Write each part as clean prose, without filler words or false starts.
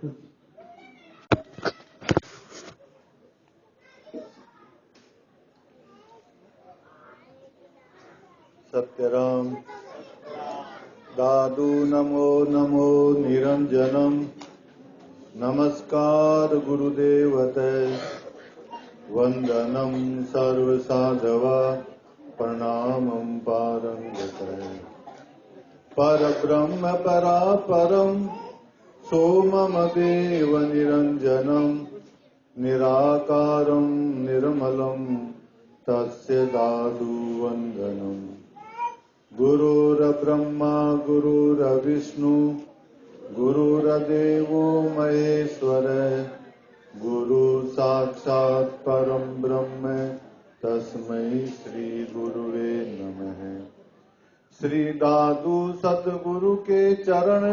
सत्यराम दादू नमो नमो निरंजनम नमस्कार गुरुदेवते वंदनम सर्वसाधवा प्रणामं पारंगते परब्रह्म परापरम सोममदेव निरंजनम निराकारं निर्मलं तस्य दादू वंदनम गुरुर्ब्रह्मा गुरुर्विष्णु गुरुर्देवो महेश्वर गुरु साक्षात् परम ब्रह्म तस्मै श्री गुरुवे नमः। श्री दादू सतगुरु के चरण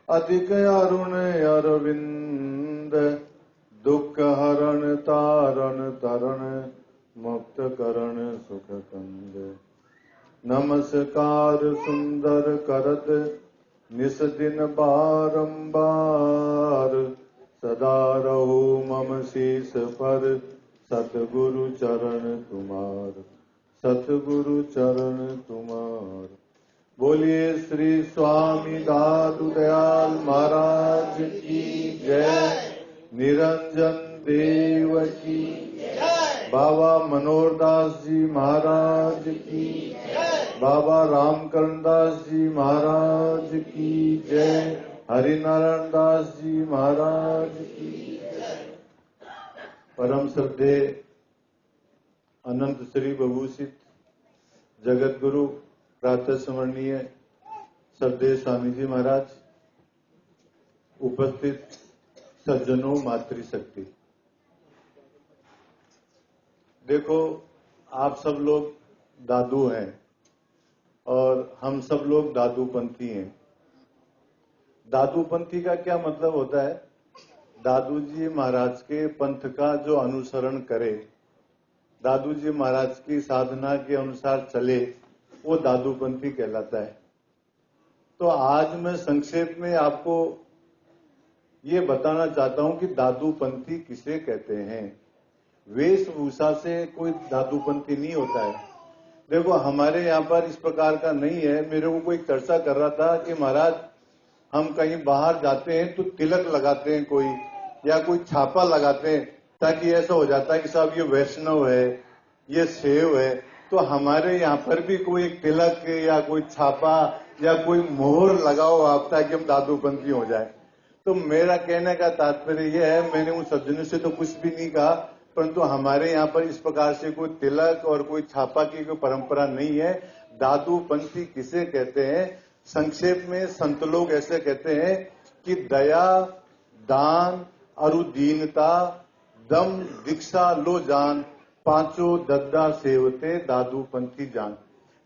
अधिक अरुण अरविंद दुख हरण तारण तरण मुक्त करण सुख कंद। नमस्कार सुंदर करत निस दिन बारंबार सदा रहो मम शीस पर सतगुरु चरण तुम्हार सतगुरु चरण तुम्हार। बोलिए श्री स्वामी दादू दयाल महाराज की जय। निरंजन देव की बाबा मनोहरदास जी महाराज की बाबा रामकरणदास जी महाराज की जय। हरिनारायण दास जी महाराज की परम श्रद्धे अनंत श्री विभूषित जगत गुरु प्रातः स्मरणीय श्रद्धेय स्वामी जी महाराज, उपस्थित सज्जनों, मातृशक्ति। देखो, आप सब लोग दादू हैं और हम सब लोग दादूपंथी हैं। दादूपंथी का क्या मतलब होता है? दादू जी महाराज के पंथ का जो अनुसरण करे, दादू जी महाराज की साधना के अनुसार चले, वो दादूपंथी कहलाता है। तो आज मैं संक्षेप में आपको ये बताना चाहता हूं कि दादूपंथी किसे कहते हैं। वेशभूषा से कोई दादूपंथी नहीं होता है। देखो, हमारे यहाँ पर इस प्रकार का नहीं है। मेरे को कोई चर्चा कर रहा था कि महाराज हम कहीं बाहर जाते हैं तो तिलक लगाते हैं कोई, या कोई छापा लगाते हैं, ताकि ऐसा हो जाता है कि साहब ये वैष्णव है, ये सेव है। तो हमारे यहाँ पर भी कोई एक तिलक या कोई छापा या कोई मोहर लगाओ आप, ताकि हम दादूपंथी हो जाए। तो मेरा कहने का तात्पर्य यह है, मैंने उन सज्जनों से तो कुछ भी नहीं कहा, परंतु हमारे यहाँ पर इस प्रकार से कोई तिलक और कोई छापा की कोई परंपरा नहीं है। दादूपंथी किसे कहते हैं? संक्षेप में संत लोग ऐसे कहते हैं कि दया, दान, अरुदीनता, दम, दीक्षा लो जान, पांचों दद्दा सेवते दादूपंथी जान।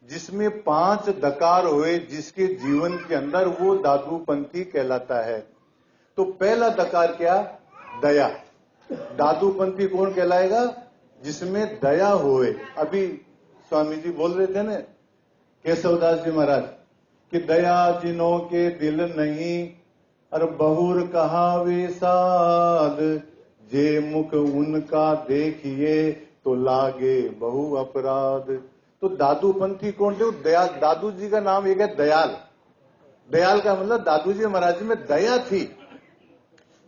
जिसमें 5 दकार हुए जिसके जीवन के अंदर, वो दादूपंथी कहलाता है। तो पहला दकार क्या? दया। दादूपंथी कौन कहलाएगा? जिसमें दया होए। अभी स्वामी जी बोल रहे थे ना, केशवदास जी महाराज, कि दया जिनों के दिल नहीं, और बहुर कहा वे साध, जे मुख उनका देखिए तो लागे बहु अपराध। तो दादूपंथी कौन थे? दया। दादू जी का नाम एक है दयाल। दयाल का मतलब दादू जी महाराज में दया थी।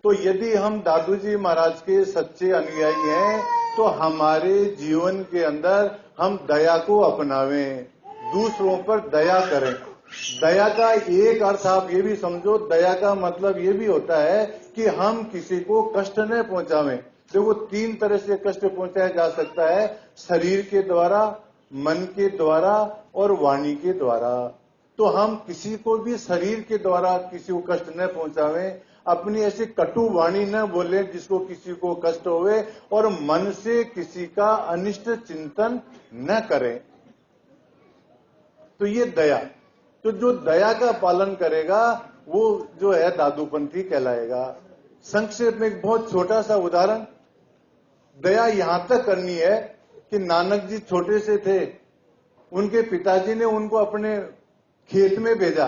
तो यदि हम दादू जी महाराज के सच्चे अनुयायी हैं, तो हमारे जीवन के अंदर हम दया को अपनावें, दूसरों पर दया करें। दया का एक अर्थ आप ये भी समझो, दया का मतलब ये भी होता है कि हम किसी को कष्ट न पहुंचावें। देखो, 3 तरह से कष्ट पहुंचाया जा सकता है, शरीर के द्वारा, मन के द्वारा और वाणी के द्वारा। तो हम किसी को भी शरीर के द्वारा किसी को कष्ट न पहुंचावें, अपनी ऐसी कटु वाणी न बोले जिसको किसी को कष्ट होवे, और मन से किसी का अनिष्ट चिंतन न करें। तो ये दया। तो जो दया का पालन करेगा वो जो है दादूपंथी कहलाएगा। संक्षेप में एक बहुत छोटा सा उदाहरण, दया यहां तक करनी है कि नानक जी छोटे से थे, उनके पिताजी ने उनको अपने खेत में भेजा।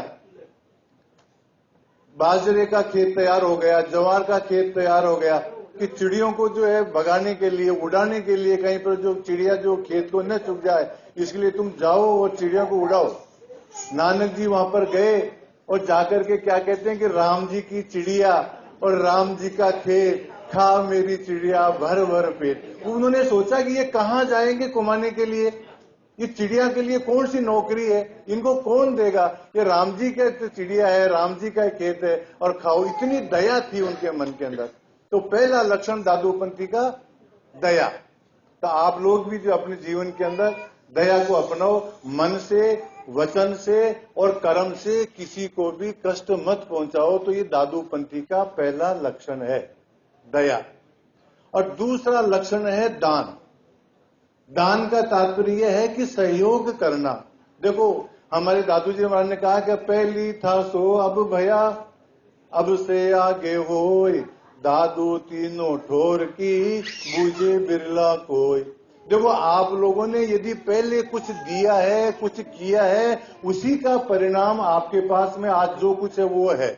बाजरे का खेत तैयार हो गया, ज्वार का खेत तैयार हो गया, कि चिड़ियों को जो है भगाने के लिए, उड़ाने के लिए, कहीं पर जो चिड़िया जो खेत को न चुग जाए, इसके लिए तुम जाओ और चिड़िया को उड़ाओ। नानक जी वहां पर गए और जाकर के क्या कहते हैं कि राम जी की चिड़िया और राम जी का खेत, खा मेरी चिड़िया भर भर पेट। उन्होंने सोचा कि ये कहाँ जाएंगे कमाने के लिए, ये चिड़िया के लिए कौन सी नौकरी है, इनको कौन देगा, ये राम जी का चिड़िया है, राम जी का खेत है और खाओ। इतनी दया थी उनके मन के अंदर। तो पहला लक्षण दादूपंथी का दया। तो आप लोग भी जो अपने जीवन के अंदर दया को अपनाओ, मन से, वचन से और कर्म से किसी को भी कष्ट मत पहुंचाओ। तो ये दादूपंथी का पहला लक्षण है, दया। और दूसरा लक्षण है दान। दान का तात्पर्य है कि सहयोग करना। देखो हमारे दादू जी महाराज ने कहा कि पहली था सो अब भया, अब से आगे होय, दादू तीनों ठोर की, बूझे बिरला कोई। देखो आप लोगों ने यदि पहले कुछ दिया है, कुछ किया है, उसी का परिणाम आपके पास में आज जो कुछ है वो है।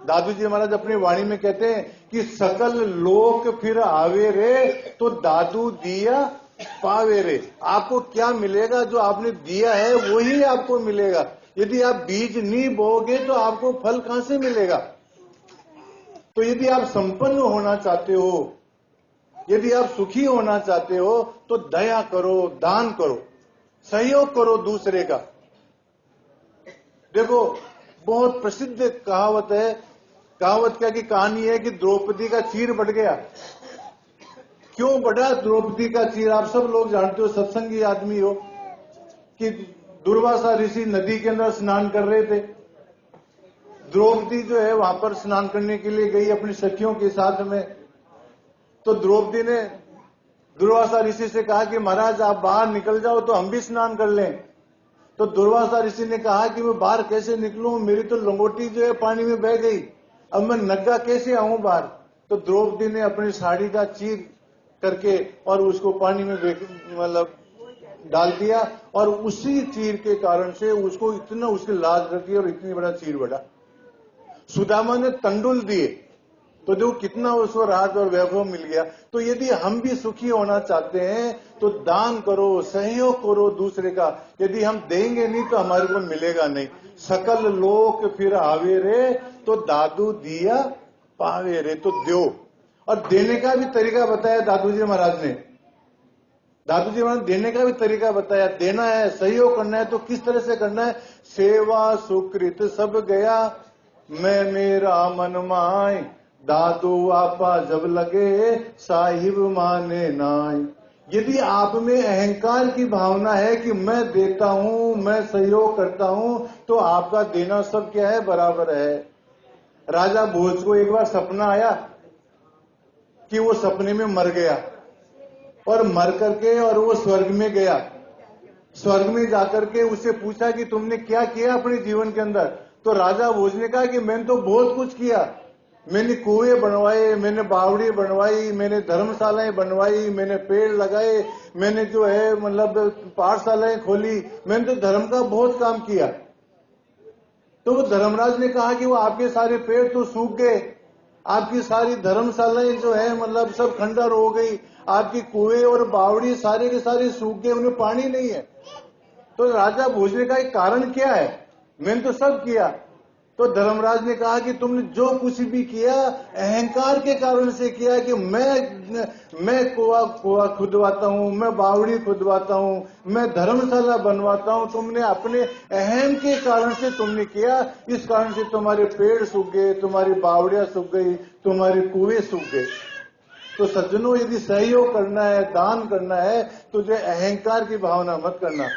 दादू जी महाराज अपनी वाणी में कहते हैं कि सकल लोक फिर आवे रे, तो दादू दिया पावे रे। आपको क्या मिलेगा, जो आपने दिया है वही आपको मिलेगा। यदि आप बीज नहीं बोगे तो आपको फल कहां से मिलेगा। तो यदि आप संपन्न होना चाहते हो, यदि आप सुखी होना चाहते हो, तो दया करो, दान करो, सहयोग करो दूसरे का। देखो बहुत प्रसिद्ध कहावत है, कहावत क्या की कहानी है कि द्रौपदी का चीर बढ़ गया। क्यों बढ़ा द्रौपदी का चीर, आप सब लोग जानते हो, सत्संगी आदमी हो, कि दुर्वासा ऋषि नदी के अंदर स्नान कर रहे थे। द्रौपदी जो है वहां पर स्नान करने के लिए गई अपनी सखियों के साथ में। तो द्रौपदी ने दुर्वासा ऋषि से कहा कि महाराज आप बाहर निकल जाओ तो हम भी स्नान कर लें। तो दुर्वासा ऋषि ने कहा कि मैं बाहर कैसे निकलूं, मेरी तो लंगोटी जो है पानी में बह गई, अब मैं नंगा कैसे आऊं बाहर। तो द्रौपदी ने अपनी साड़ी का चीर करके और उसको पानी में मतलब डाल दिया, और उसी चीर के कारण से उसको इतना उसकी लाज रखी और इतनी बड़ा चीर बढ़ा। सुदामा ने तंडुल दिए, तो देखो कितना उसको राज और वैभव मिल गया। तो यदि हम भी सुखी होना चाहते हैं तो दान करो, सहयोग करो दूसरे का। यदि हम देंगे नहीं तो हमारे को मिलेगा नहीं। सकल लोक फिर आवे रे, तो दादू दिया पावे रे, तो दो। और देने का भी तरीका बताया दादू जी महाराज ने। दादू जी महाराज देने का भी तरीका बताया। देना है, सहयोग करना है तो किस तरह से करना है। सेवा सुकृत सब गया, मैं मेरा मन माय, दादू आपा जब लगे, साहिब माने नाय। यदि आप में अहंकार की भावना है कि मैं देता हूं, मैं सहयोग करता हूं, तो आपका देना सब क्या है, बराबर है। राजा भोज को एक बार सपना आया कि वो सपने में मर गया, और मर करके और वो स्वर्ग में गया। स्वर्ग में जाकर के उससे पूछा कि तुमने क्या किया अपने जीवन के अंदर। तो राजा भोज ने कहा कि मैंने तो बहुत कुछ किया, मैंने कुएं बनवाए, मैंने बावड़ी बनवाई, मैंने धर्मशालाएं बनवाई, मैंने पेड़ लगाए, मैंने जो है मतलब पाठशालाएं खोली, मैंने तो धर्म का बहुत काम किया। तो वो धर्मराज ने कहा कि वो आपके सारे पेड़ तो सूख गए, आपकी सारी धर्मशालाएं जो है मतलब सब खंडर हो गई, आपकी कुएं और बावड़ी सारे के सारे सूख गए, उन्हें पानी नहीं है। तो राजा भोजने का एक कारण क्या है, मैंने तो सब किया। तो धर्मराज ने कहा कि तुमने जो कुछ भी किया अहंकार के कारण से किया, कि मैं कुआ खुदवाता हूं, मैं बावड़ी खुदवाता हूं, मैं धर्मशाला बनवाता हूं। तुमने अपने अहम के कारण से तुमने किया, इस कारण से तुम्हारे पेड़ सूख गए, तुम्हारी बावड़ियां सूख गई, तुम्हारे कुएं सूख गए। तो सज्जनों यदि सहयोग करना है, दान करना है, तो जो अहंकार की भावना मत करना।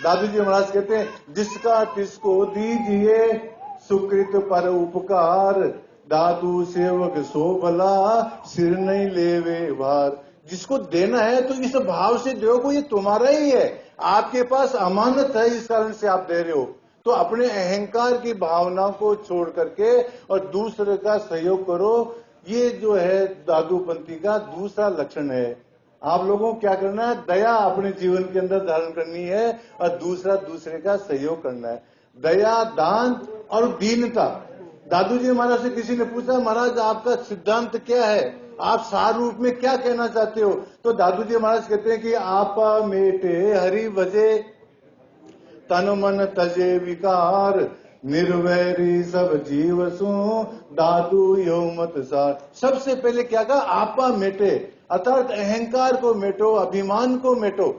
दादू जी महाराज कहते हैं जिसका तिसको दीजिए सुकृत पर उपकार, दादू सेवक सो भला, सिर नहीं लेवे भार। जिसको देना है तो इस भाव से दो को, ये तुम्हारा ही है, आपके पास अमानत है, इस कारण से आप दे रहे हो। तो अपने अहंकार की भावना को छोड़ करके और दूसरे का सहयोग करो। ये जो है दादूपंथी का दूसरा लक्षण है। आप लोगों को क्या करना है, दया अपने जीवन के अंदर धारण करनी है और दूसरे का सहयोग करना है। दया, दान और दीनता। दादू जी महाराज से किसी ने पूछा, महाराज आपका सिद्धांत क्या है, आप सार रूप में क्या कहना चाहते हो? तो दादू जी महाराज कहते हैं कि आपा मेटे हरि भजे, तन मन तजे विकार, निर्वैरी सब जीव सु, दादू यो मत सार। सबसे पहले क्या कहा? आपा मेटे, अर्थात अहंकार को मेटो, अभिमान को मेटो।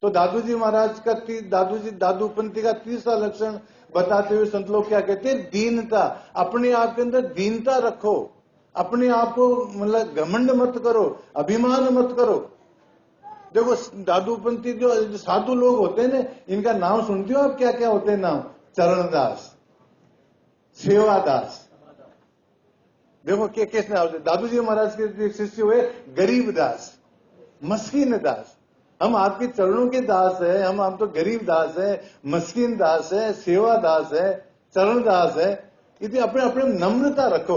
तो दादू जी महाराज का दादूपंथी का तीसरा लक्षण बताते हुए संत लोग क्या कहते हैं? दीनता। अपने आप के अंदर दीनता रखो, अपने आप को मतलब घमंड मत करो, अभिमान मत करो। देखो दादूपंथी जो साधु लोग होते हैं ना, इनका नाम सुनते हो आप? क्या क्या होते हैं नाम? चरणदास, सेवादास। देखो कैसे नाम? दादू जी महाराज के शिष्य हुए गरीबदास, मस्कीन दास। हम आपके चरणों के दास है, हम तो गरीब दास है, मस्कीन दास है, सेवा दास है, चरण दास है। इसलिए अपने अपने नम्रता रखो।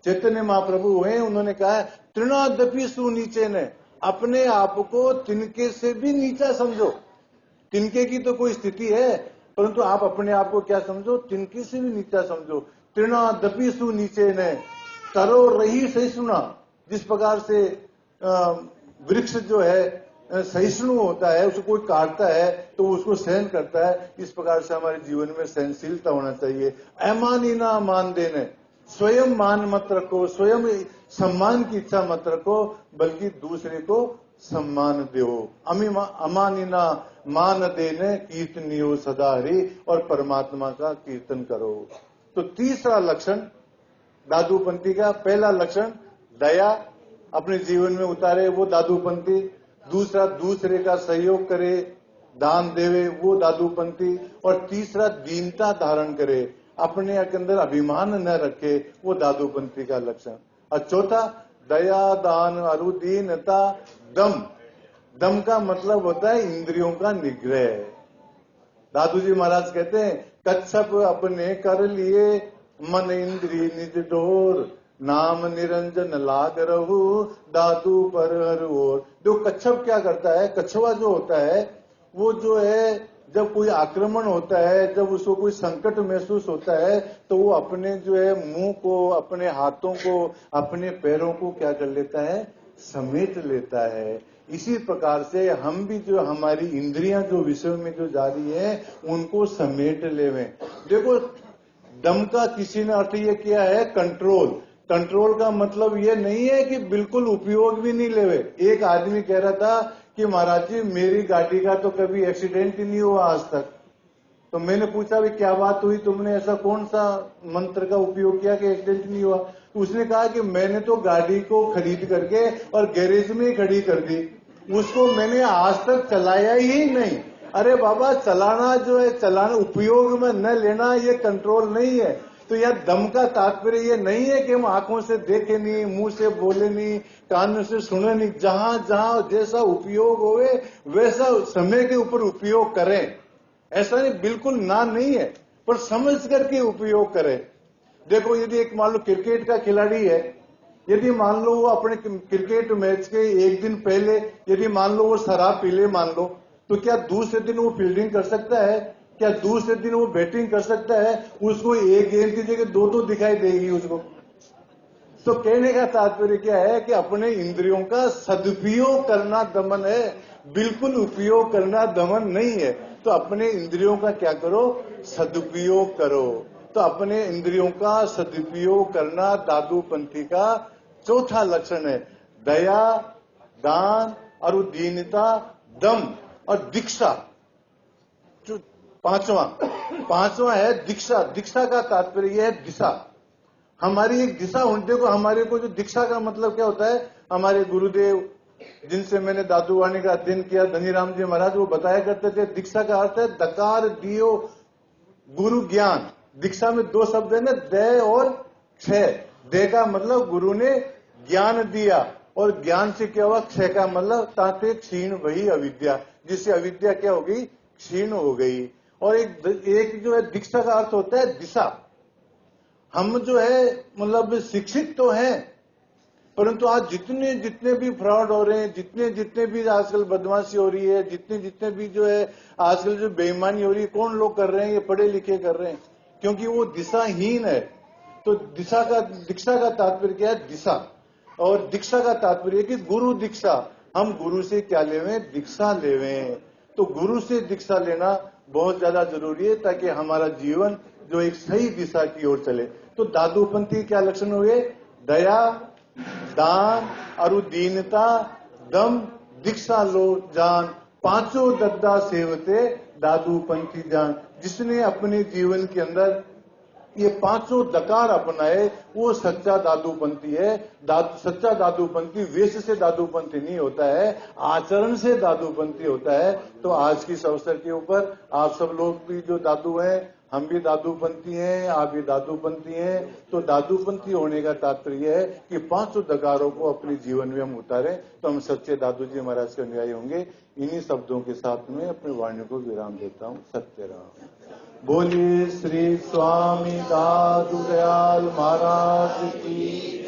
चैतन्य महाप्रभु हुए, उन्होंने कहा तृणादपि सु नीचे ने, अपने आप को तिनके से भी नीचा समझो। तिनके की तो कोई स्थिति है, परंतु आप अपने आप को क्या समझो? तिनके से भी नीचा समझो। तृणादपि सु नीचे ने, तरो रही सहिष्णुना। जिस प्रकार से वृक्ष जो है सहिष्णु होता है, उसको कोई काटता है तो उसको सहन करता है, इस प्रकार से हमारे जीवन में सहनशीलता होना चाहिए। अमानी ना मान देने, स्वयं मान मत रखो, स्वयं सम्मान की इच्छा मत रखो, बल्कि दूसरे को सम्मान दो। अमानी ना मान देने, कीर्तनियो सदा हरि, और परमात्मा का कीर्तन करो। तो तीसरा लक्षण दादूपंथी का, पहला लक्षण दया अपने जीवन में उतारे, वो दादूपंथी। दूसरा दूसरे का सहयोग करे, दान देवे, वो दादूपंथी। और तीसरा दीनता धारण करे, अपने के अंदर अभिमान न रखे, वो दादूपंथी का लक्षण। और चौथा दया दान अरुदीनता दम। दम का मतलब होता है इंद्रियों का निग्रह। दादू जी महाराज कहते हैं कच्छप अपने कर लिए, मन इंद्री निज डोर, नाम निरंजन लाग रहू, दादू पर हर ओर। जो कच्छप क्या करता है? कछुआ जो होता है, वो जो है जब कोई आक्रमण होता है, जब उसको कोई संकट महसूस होता है, तो वो अपने जो है मुंह को, अपने हाथों को, अपने पैरों को क्या कर लेता है? समेट लेता है। इसी प्रकार से हम भी जो हमारी इंद्रियां जो विषय में जो जा रही है, उनको समेट लेवें। देखो दम का किसी ने अर्थ ये किया है कंट्रोल। कंट्रोल का मतलब ये नहीं है कि बिल्कुल उपयोग भी नहीं लेवे। एक आदमी कह रहा था कि महाराज जी मेरी गाड़ी का तो कभी एक्सीडेंट ही नहीं हुआ आज तक। तो मैंने पूछा भी क्या बात हुई, तुमने ऐसा कौन सा मंत्र का उपयोग किया कि एक्सीडेंट नहीं हुआ? उसने कहा कि मैंने तो गाड़ी को खरीद करके और गैरेज में ही खड़ी कर दी, उसको मैंने आज तक चलाया ही नहीं। अरे बाबा, चलाना जो है, चलाना उपयोग में न लेना, ये कंट्रोल नहीं है। तो यार दम का तात्पर्य ये नहीं है कि हम आंखों से देखे नहीं, मुंह से बोले नहीं, कान से सुने नहीं। जहां जहां जैसा उपयोग होवे वैसा समय के ऊपर उपयोग करें। ऐसा नहीं, बिल्कुल ना नहीं है, पर समझ करके उपयोग करें। देखो यदि एक मान लो क्रिकेट का खिलाड़ी है, यदि मान लो वो अपने क्रिकेट मैच के एक दिन पहले यदि मान लो वो शराब पी ले मान लो, तो क्या दूसरे दिन वो फील्डिंग कर सकता है? क्या दूसरे दिन वो बैटिंग कर सकता है? उसको एक गेंद की जगह दो दिखाई देगी उसको। तो कहने का तात्पर्य क्या है कि अपने इंद्रियों का सदुपयोग करना दमन है, बिल्कुल उपयोग करना दमन नहीं है। तो अपने इंद्रियों का क्या करो? सदुपयोग करो। तो अपने इंद्रियों का सदुपयोग करना दादूपंथी का चौथा लक्षण है। दया, दान और दीनता, दम और दीक्षा। जो पांचवा है दीक्षा। दीक्षा का तात्पर्य है दिशा। हमारी एक दिशा होने को, हमारे को जो दीक्षा का मतलब क्या होता है? हमारे गुरुदेव जिनसे मैंने दादूवाणी का अध्ययन किया, धनीराम जी महाराज, वो बताया करते थे दीक्षा का अर्थ है दकार दियो गुरु ज्ञान। दीक्षा में दो शब्द है ना, दय और क्षय। दय का मतलब गुरु ने ज्ञान दिया, और ज्ञान से क्या हुआ? क्षय का मतलब ताते क्षीण वही अविद्या, जिससे अविद्या क्या हो गई? क्षीण हो गई। और एक जो है दीक्षा का अर्थ होता है दिशा। हम जो है मतलब शिक्षित तो हैं, परंतु आज जितने जितने भी फ्रॉड हो रहे हैं, जितने जितने भी आजकल बदमाशी हो रही है, जितने जितने भी जो है आजकल जो बेईमानी हो रही है, कौन लोग कर रहे हैं? ये पढ़े लिखे कर रहे हैं, क्योंकि वो दिशाहीन है। तो दीक्षा का तात्पर्य क्या है? दिशा। और दीक्षा का तात्पर्य कि गुरु दीक्षा, हम गुरु से क्या लेवें? दीक्षा लेवें। तो गुरु से दीक्षा लेना बहुत ज्यादा जरूरी है ताकि हमारा जीवन जो एक सही दिशा की ओर चले। तो दादूपंथी क्या लक्षण हुए? दया, दान और दीनता, दम, दीक्षा लो जान, पांचों दद्दा सेवते दादूपंथी जान। जिसने अपने जीवन के अंदर ये पांचों दकार अपनाए वो सच्चा दादूपंथी है। सच्चा दादूपंथी वेश से दादूपंथी नहीं होता है, आचरण से दादूपंथी होता है। तो आज की इस अवसर के ऊपर आप सब लोग भी जो दादू हैं, हम भी दादूपंथी हैं, आप भी दादूपंथी हैं। तो दादूपंथी होने का तात्पर्य है कि पांचों दकारों को अपने जीवन में हम उतारें तो हम सच्चे दादू जी महाराज के अनुयायी होंगे। इन्हीं शब्दों के साथ में अपनी वाणी को विराम देता हूं। सत्य राम। बोलिए श्री स्वामी दादू दयाल महाराज की,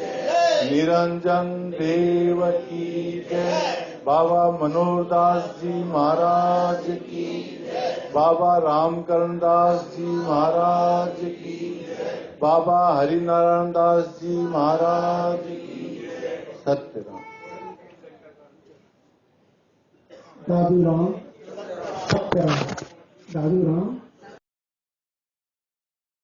निरंजन देव की जय। बाबा मनोहर दास जी महाराज की, बाबा रामकरण दास जी महाराज की, बाबा हरिनारायण दास जी महाराज की। सत्य राम। दादू राम, सत्य राम। दादू राम